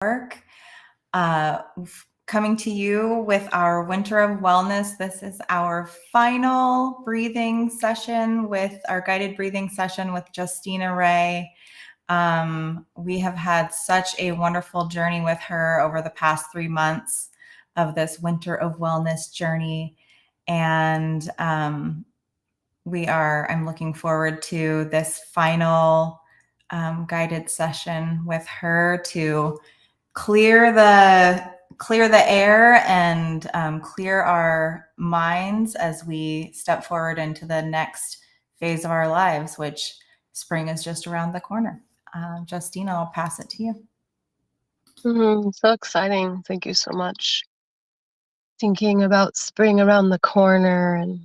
York. Coming to you with our Winter of Wellness. This is our final breathing session with our guided breathing session with Justina Rae. We have had such a wonderful journey with her over the past 3 months of this Winter of Wellness journey. And I'm looking forward to this final guided session with her to clear the air and clear our minds as we step forward into the next phase of our lives, which spring is just around the corner. Justina, I'll pass it to you. So exciting. Thank you so much. Thinking about spring around the corner and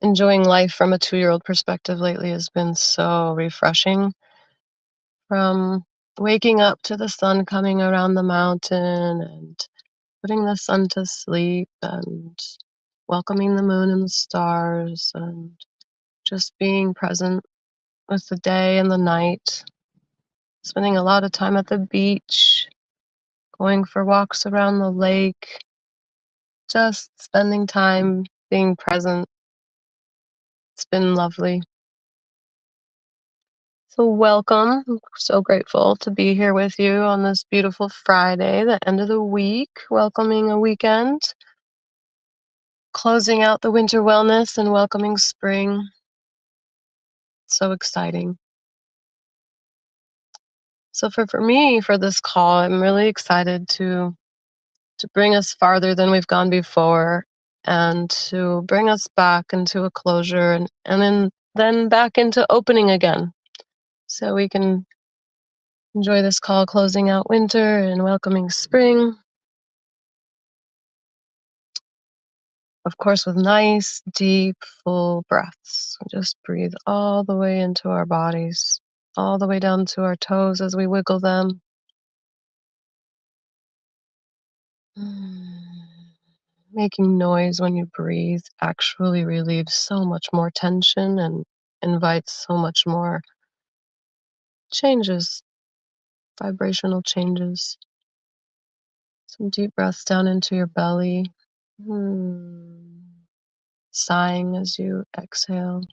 enjoying life from a 2-year-old perspective lately has been so refreshing. From waking up to the sun coming around the mountain and putting the sun to sleep and welcoming the moon and the stars and just being present with the day and the night. Spending a lot of time at the beach, going for walks around the lake, just spending time being present. It's been lovely. So welcome. I'm so grateful to be here with you on this beautiful Friday, the end of the week, welcoming a weekend, closing out the winter wellness and welcoming spring. So exciting. So for me, for this call, I'm really excited to bring us farther than we've gone before and to bring us back into a closure and then back into opening again. So we can enjoy this call closing out winter and welcoming spring. Of course, with nice, deep, full breaths. Just breathe all the way into our bodies, all the way down to our toes as we wiggle them. Making noise when you breathe actually relieves so much more tension and invites so much more changes, vibrational changes. Some deep breaths down into your belly. Sighing as you exhale.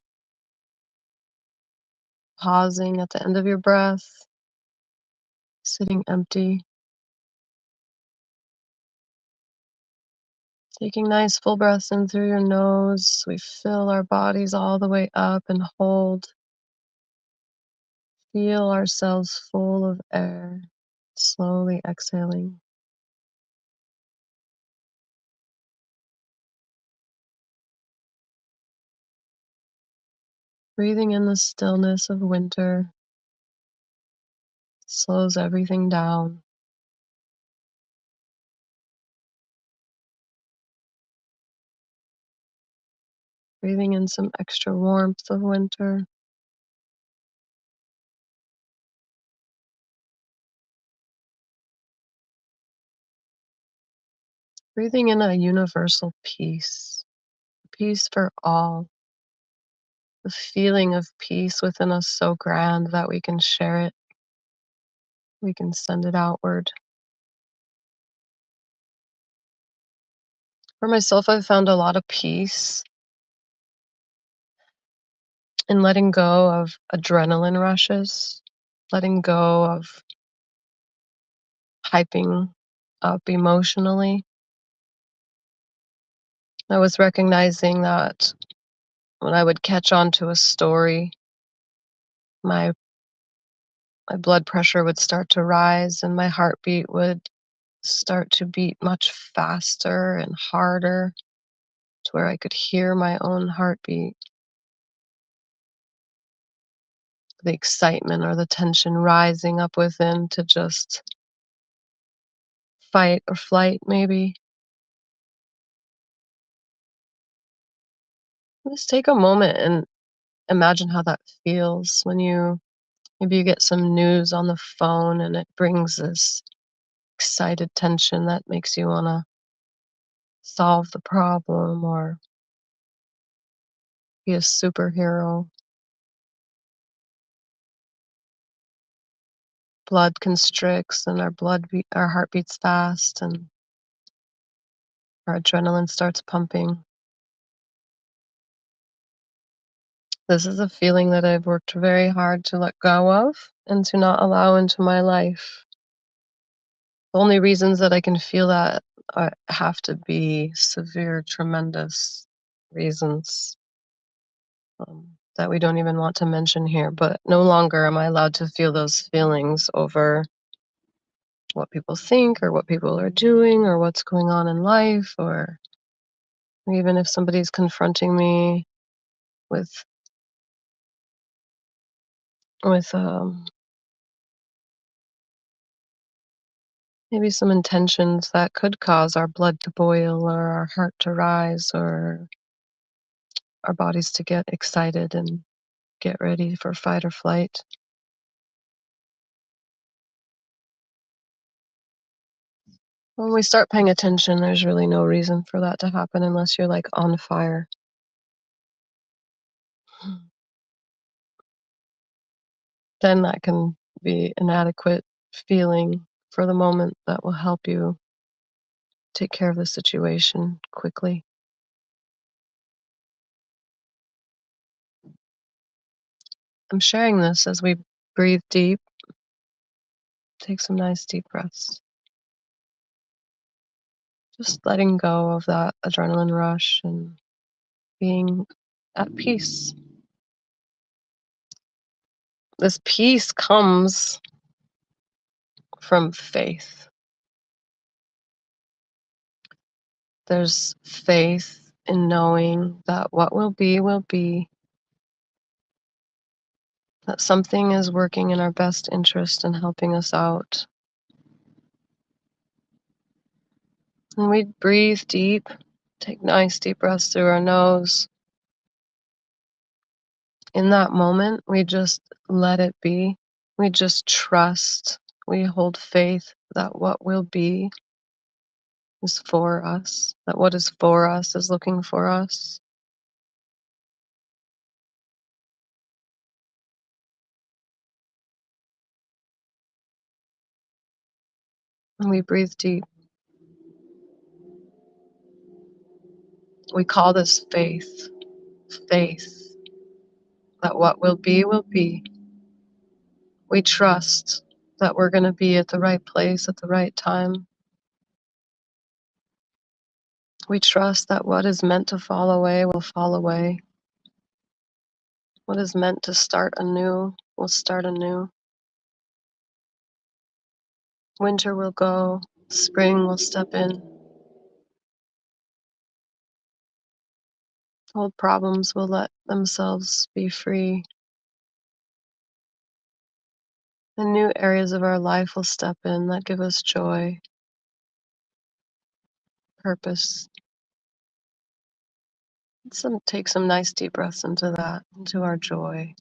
Pausing at the end of your breath. Sitting empty. Taking nice full breaths in through your nose. We fill our bodies all the way up and hold. Feel ourselves full of air. Slowly exhaling. Breathing in the stillness of winter slows everything down. Breathing in some extra warmth of winter. Breathing in a universal peace. Peace for all. The feeling of peace within us so grand that we can share it. We can send it outward. For myself, I've found a lot of peace in letting go of adrenaline rushes, letting go of hyping up emotionally. I was recognizing that when I would catch on to a story, my my blood pressure would start to rise and my heartbeat would start to beat much faster and harder to where I could hear my own heartbeat. The excitement or the tension rising up within to just fight or flight, maybe. Just take a moment and imagine how that feels when maybe you get some news on the phone and it brings this excited tension that makes you want to solve the problem or be a superhero. blood constricts and our heart beats fast and our adrenaline starts pumping. This is a feeling that I've worked very hard to let go of and to not allow into my life. The only reasons that I can feel that have to be severe, tremendous reasons that we don't even want to mention here. But no longer am I allowed to feel those feelings over what people think or what people are doing or what's going on in life, or even if somebody's confronting me with with maybe some intentions that could cause our blood to boil or our heart to rise or our bodies to get excited and get ready for fight or flight. When we start paying attention, there's really no reason for that to happen unless you're like on fire. Then that can be an adequate feeling for the moment that will help you take care of the situation quickly. I'm sharing this as we breathe deep, take some nice deep breaths, just letting go of that adrenaline rush and being at peace. This peace comes from faith. There's faith in knowing that what will be, that something is working in our best interest and helping us out. And we breathe deep, take nice deep breaths through our nose. In that moment, we just let it be. We just trust. We hold faith that what will be is for us, that what is for us is looking for us. And we breathe deep. We call this faith. Faith that what will be will be. We trust that we're going to be at the right place at the right time. We trust that what is meant to fall away will fall away. What is meant to start anew will start anew. Winter will go, spring will step in. Old problems will let themselves be free. And new areas of our life will step in that give us joy, purpose. Take some nice deep breaths into that, into our joy,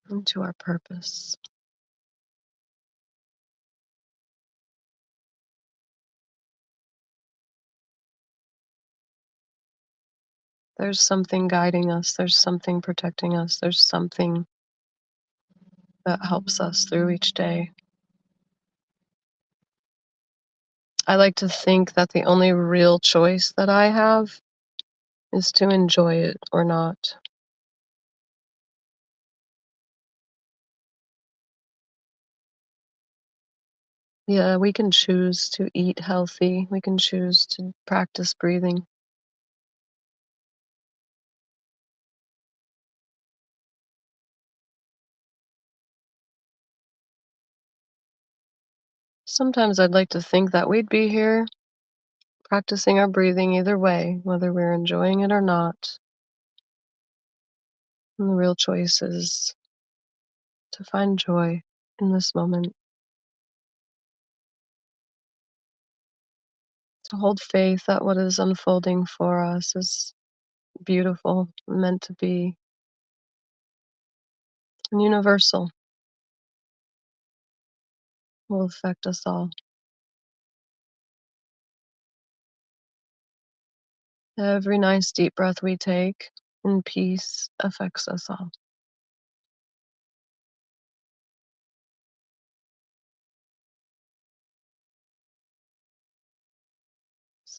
into our purpose. There's something guiding us, there's something protecting us, there's something that helps us through each day. I like to think that the only real choice that I have is to enjoy it or not. Yeah, we can choose to eat healthy, we can choose to practice breathing. Sometimes I'd like to think that we'd be here practicing our breathing either way, whether we're enjoying it or not. And the real choice is to find joy in this moment, to hold faith that what is unfolding for us is beautiful, meant to be, and universal, will affect us all. Every nice deep breath we take in peace affects us all.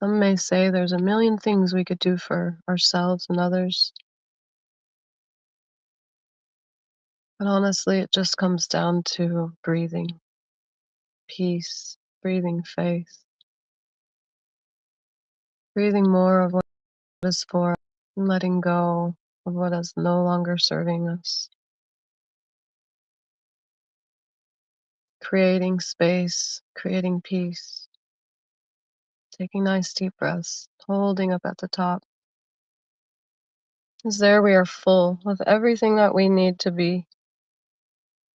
Some may say there's a million things we could do for ourselves and others, but honestly, it just comes down to breathing peace, breathing faith, breathing more of what is for, and letting go of what is no longer serving us, creating space, creating peace, taking nice deep breaths, holding up at the top. As there we are full with everything that we need to be.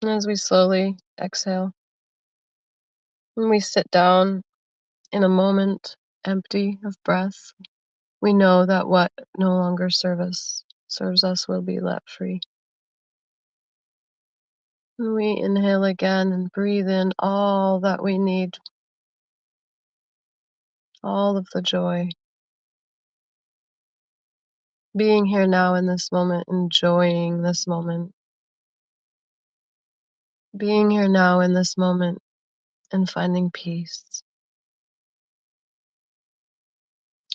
And as we slowly exhale, and we sit down in a moment empty of breath, we know that what no longer serves us will be let free. And we inhale again and breathe in all that we need, all of the joy, being here now in this moment, enjoying this moment, being here now in this moment and finding peace.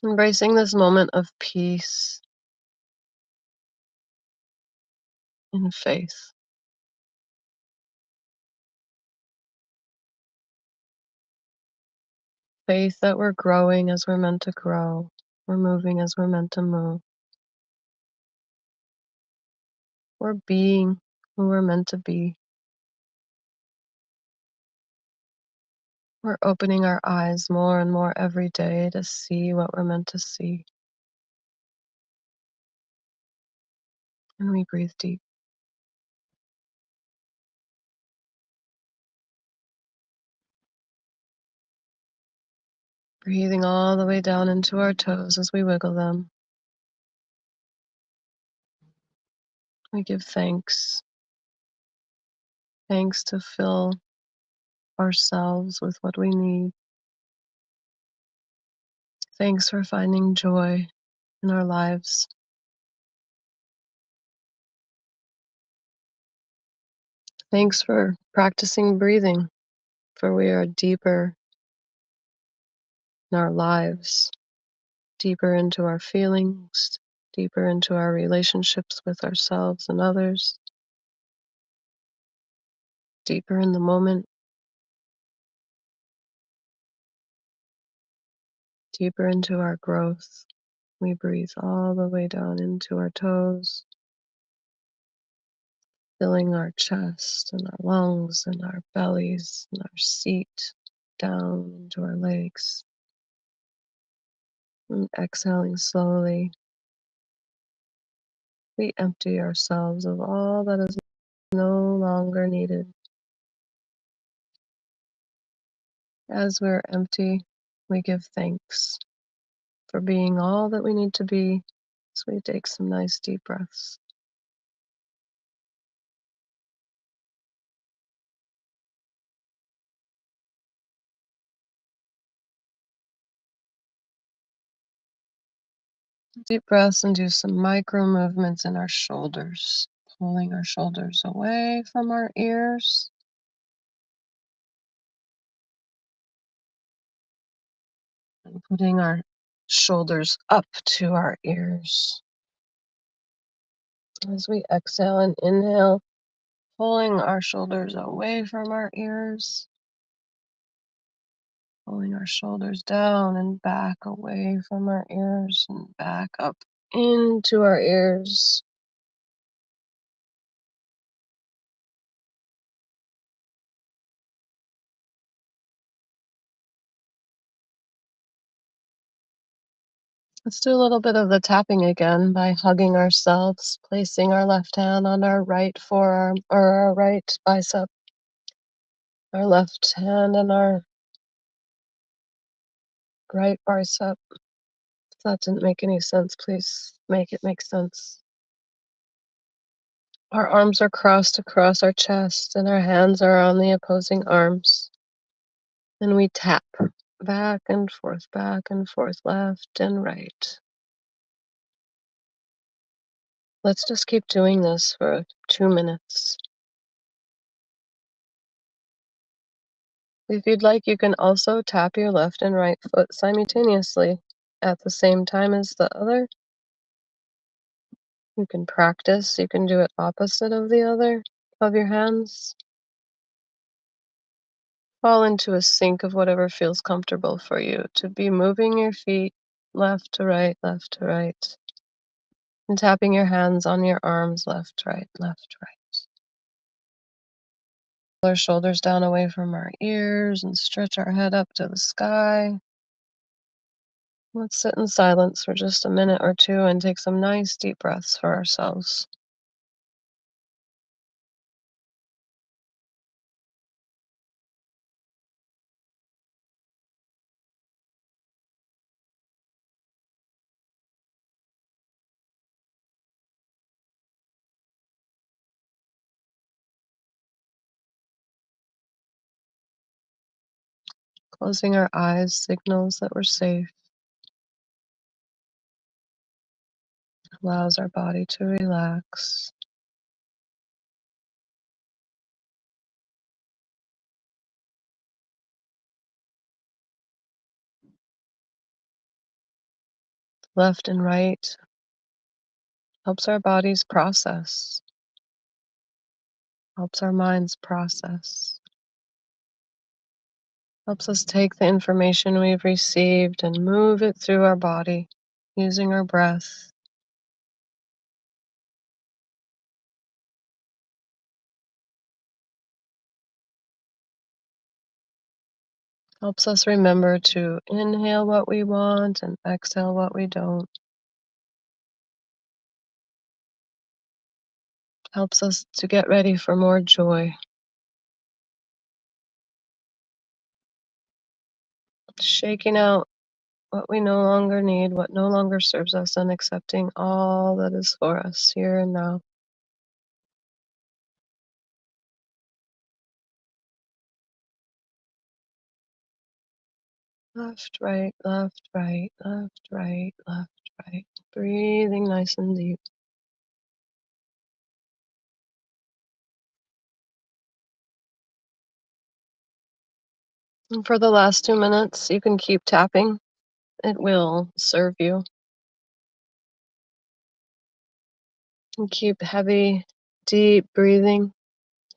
Embracing this moment of peace and faith. Faith that we're growing as we're meant to grow. We're moving as we're meant to move. We're being who we're meant to be. We're opening our eyes more and more every day to see what we're meant to see. And we breathe deep. Breathing all the way down into our toes as we wiggle them. We give thanks. Thanks to fill ourselves with what we need. Thanks for finding joy in our lives. Thanks for practicing breathing, for we are deeper in our lives, deeper into our feelings, deeper into our relationships with ourselves and others, deeper in the moment, deeper into our growth. We breathe all the way down into our toes, filling our chest and our lungs and our bellies and our seat, down into our legs. And exhaling slowly, we empty ourselves of all that is no longer needed. As we're empty, we give thanks for being all that we need to be. So we take some nice deep breaths. Deep breaths and do some micro movements in our shoulders, pulling our shoulders away from our ears. And putting our shoulders up to our ears. As we exhale and inhale, pulling our shoulders away from our ears. Pulling our shoulders down and back away from our ears and back up into our ears. Let's do a little bit of the tapping again by hugging ourselves, placing our left hand on our right forearm or our right bicep, our left hand on our right bicep. If that didn't make any sense, please make it make sense. Our arms are crossed across our chest and our hands are on the opposing arms. And we tap back and forth, left and right. Let's just keep doing this for 2 minutes. If you'd like, you can also tap your left and right foot simultaneously at the same time as the other. You can practice, you can do it opposite of the other, of your hands. Fall into a sync of whatever feels comfortable for you to be moving your feet left to right, and tapping your hands on your arms left, right, left, right. Pull our shoulders down away from our ears and stretch our head up to the sky. Let's sit in silence for just a minute or two and take some nice deep breaths for ourselves. Closing our eyes signals that we're safe, allows our body to relax. Left and right helps our bodies process, helps our minds process, helps us take the information we've received and move it through our body using our breath. Helps us remember to inhale what we want and exhale what we don't. Helps us to get ready for more joy. Shaking out what we no longer need, what no longer serves us, and accepting all that is for us here and now. Left, right, left, right, left, right, left, right. Breathing nice and deep. And for the last 2 minutes, you can keep tapping. It will serve you. And keep heavy, deep breathing,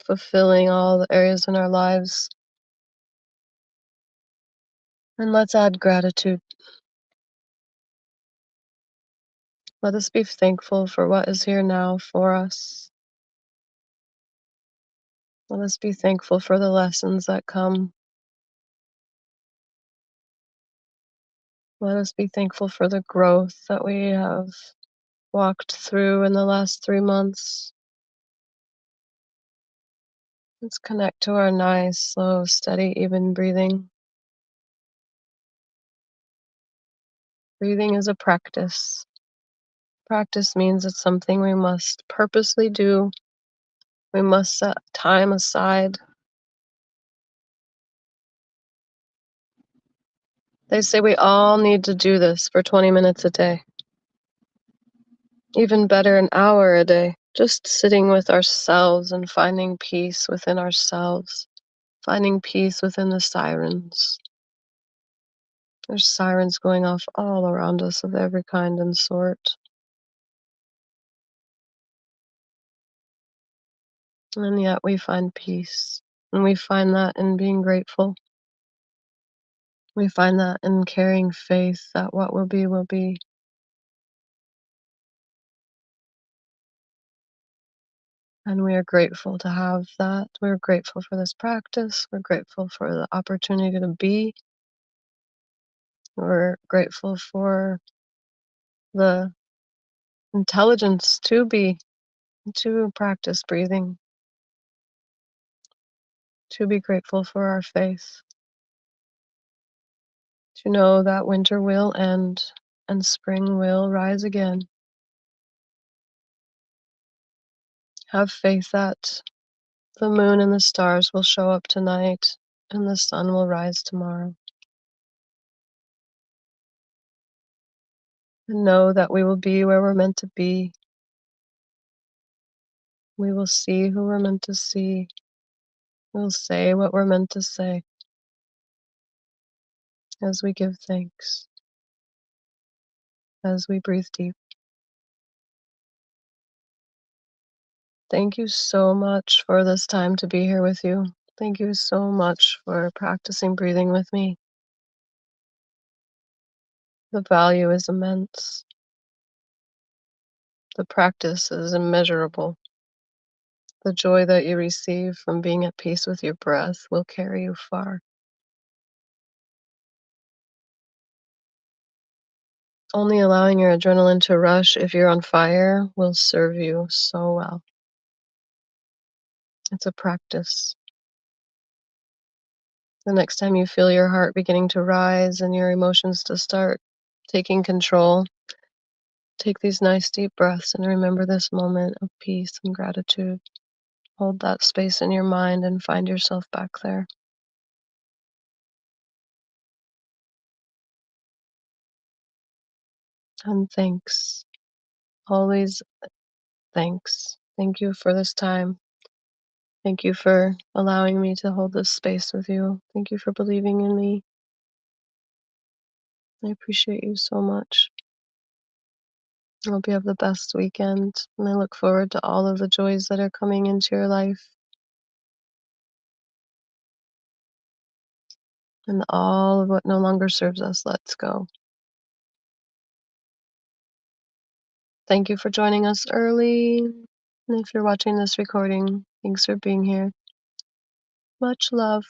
fulfilling all the areas in our lives. And let's add gratitude. Let us be thankful for what is here now for us. Let us be thankful for the lessons that come. Let us be thankful for the growth that we have walked through in the last 3 months. Let's connect to our nice, slow, steady, even breathing. Breathing is a practice. Practice means it's something we must purposely do. We must set time aside. They say we all need to do this for 20 minutes a day. Even better, an hour a day. Just sitting with ourselves and finding peace within ourselves. Finding peace within the sirens. There's sirens going off all around us of every kind and sort. And yet we find peace. And we find that in being grateful. We find that in carrying faith that what will be will be. And we are grateful to have that. We're grateful for this practice. We're grateful for the opportunity to be. We're grateful for the intelligence to be, to practice breathing, to be grateful for our faith, to know that winter will end and spring will rise again. Have faith that the moon and the stars will show up tonight and the sun will rise tomorrow. And know that we will be where we're meant to be. We will see who we're meant to see. We'll say what we're meant to say. as we give thanks, as we breathe deep. Thank you so much for this time to be here with you. Thank you so much for practicing breathing with me. The value is immense. The practice is immeasurable. The joy that you receive from being at peace with your breath will carry you far. Only allowing your adrenaline to rush if you're on fire will serve you so well. It's a practice. The next time you feel your heart beginning to rise and your emotions to start taking control, take these nice deep breaths and remember this moment of peace and gratitude. Hold that space in your mind and find yourself back there. And thanks. Always thanks. Thank you for this time. Thank you for allowing me to hold this space with you. Thank you for believing in me. I appreciate you so much. I hope you have the best weekend, and I look forward to all of the joys that are coming into your life and all of what no longer serves us. Let's go. Thank you for joining us early. And if you're watching this recording, thanks for being here. Much love.